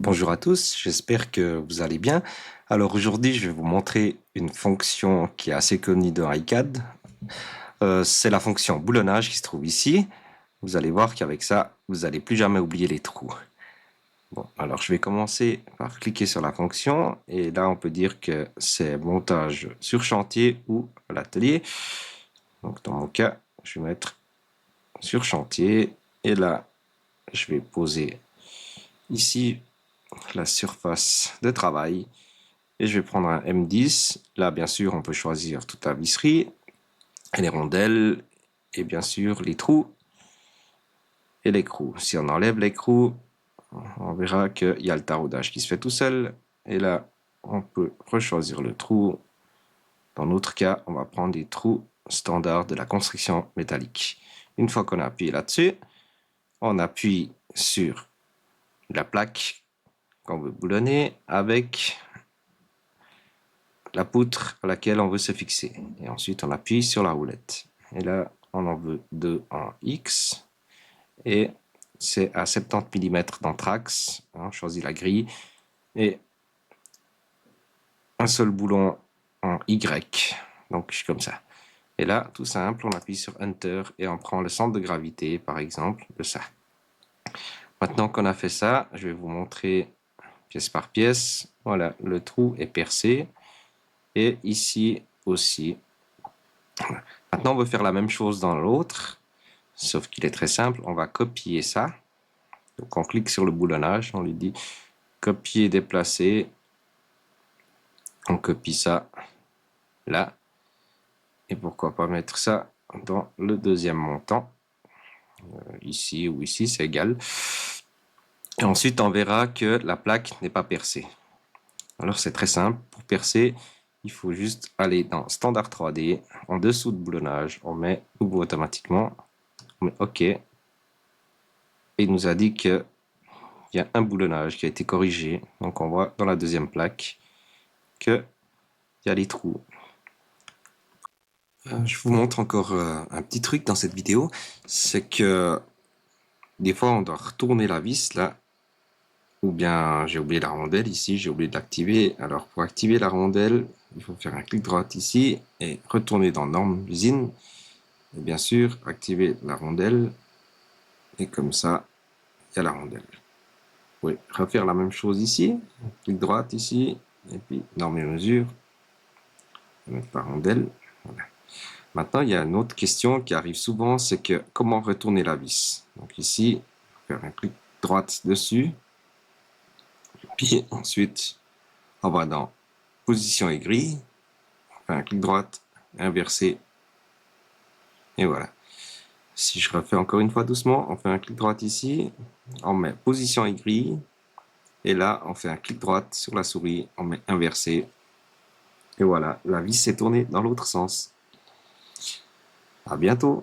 Bonjour à tous, j'espère que vous allez bien. Alors aujourd'hui, je vais vous montrer une fonction qui est assez connue de iCAD. C'est la fonction boulonnage qui se trouve ici. Vous allez voir qu'avec ça, vous n'allez plus jamais oublier les trous. Bon, alors je vais commencer par cliquer sur la fonction et là on peut dire que c'est montage sur chantier ou à l'atelier. Donc dans mon cas, je vais mettre sur chantier et là je vais poser ici la surface de travail et je vais prendre un M10. Là bien sûr on peut choisir toute la visserie et les rondelles et bien sûr les trous et l'écrou. Si on enlève l'écrou, on verra qu'il y a le taraudage qui se fait tout seul. Et là, on peut rechoisir le trou. Dans notre cas, on va prendre des trous standards de la construction métallique. Une fois qu'on a appuyé là-dessus, on appuie sur la plaque qu'on veut boulonner avec la poutre à laquelle on veut se fixer. Et ensuite, on appuie sur la roulette. Et là, on en veut 2 en X. Et c'est à 70 mm d'anthrax. On choisit la grille. Et un seul boulon en Y. Donc, comme ça. Et là, tout simple, on appuie sur Enter et on prend le centre de gravité, par exemple, de ça. Maintenant qu'on a fait ça, je vais vous montrer pièce par pièce. Voilà, le trou est percé. Et ici aussi. Maintenant, on veut faire la même chose dans l'autre. Sauf qu'il est très simple. On va copier ça. Donc, on clique sur le boulonnage. On lui dit copier, déplacer. On copie ça là. Et pourquoi pas mettre ça dans le deuxième montant. Ici ou ici, c'est égal. Et ensuite, on verra que la plaque n'est pas percée. Alors, c'est très simple. Pour percer, il faut juste aller dans Standard 3D. En dessous de boulonnage, on met Ouvre automatiquement. On met OK. Et il nous a dit qu'il y a un boulonnage qui a été corrigé. Donc, on voit dans la deuxième plaque qu'il y a les trous. Je vous montre encore un petit truc dans cette vidéo. C'est que des fois, on doit retourner la vis là. Ou bien j'ai oublié la rondelle ici, j'ai oublié de l'activer. Alors pour activer la rondelle, il faut faire un clic droit ici et retourner dans Norme usine. Et bien sûr, activer la rondelle. Et comme ça, il y a la rondelle. Vous pouvez refaire la même chose ici. Clic droit ici. Et puis Norme et mesure. Mettre la rondelle. Voilà. Maintenant, il y a une autre question qui arrive souvent, c'est que comment retourner la vis. Donc ici, faire un clic droit dessus. Puis ensuite, on va dans position et grille, on fait un clic droit, inversé, et voilà. Si je refais encore une fois doucement, on fait un clic droit ici, on met position et grille, et là, on fait un clic droit sur la souris, on met inversé, et voilà, la vis s'est tournée dans l'autre sens. À bientôt!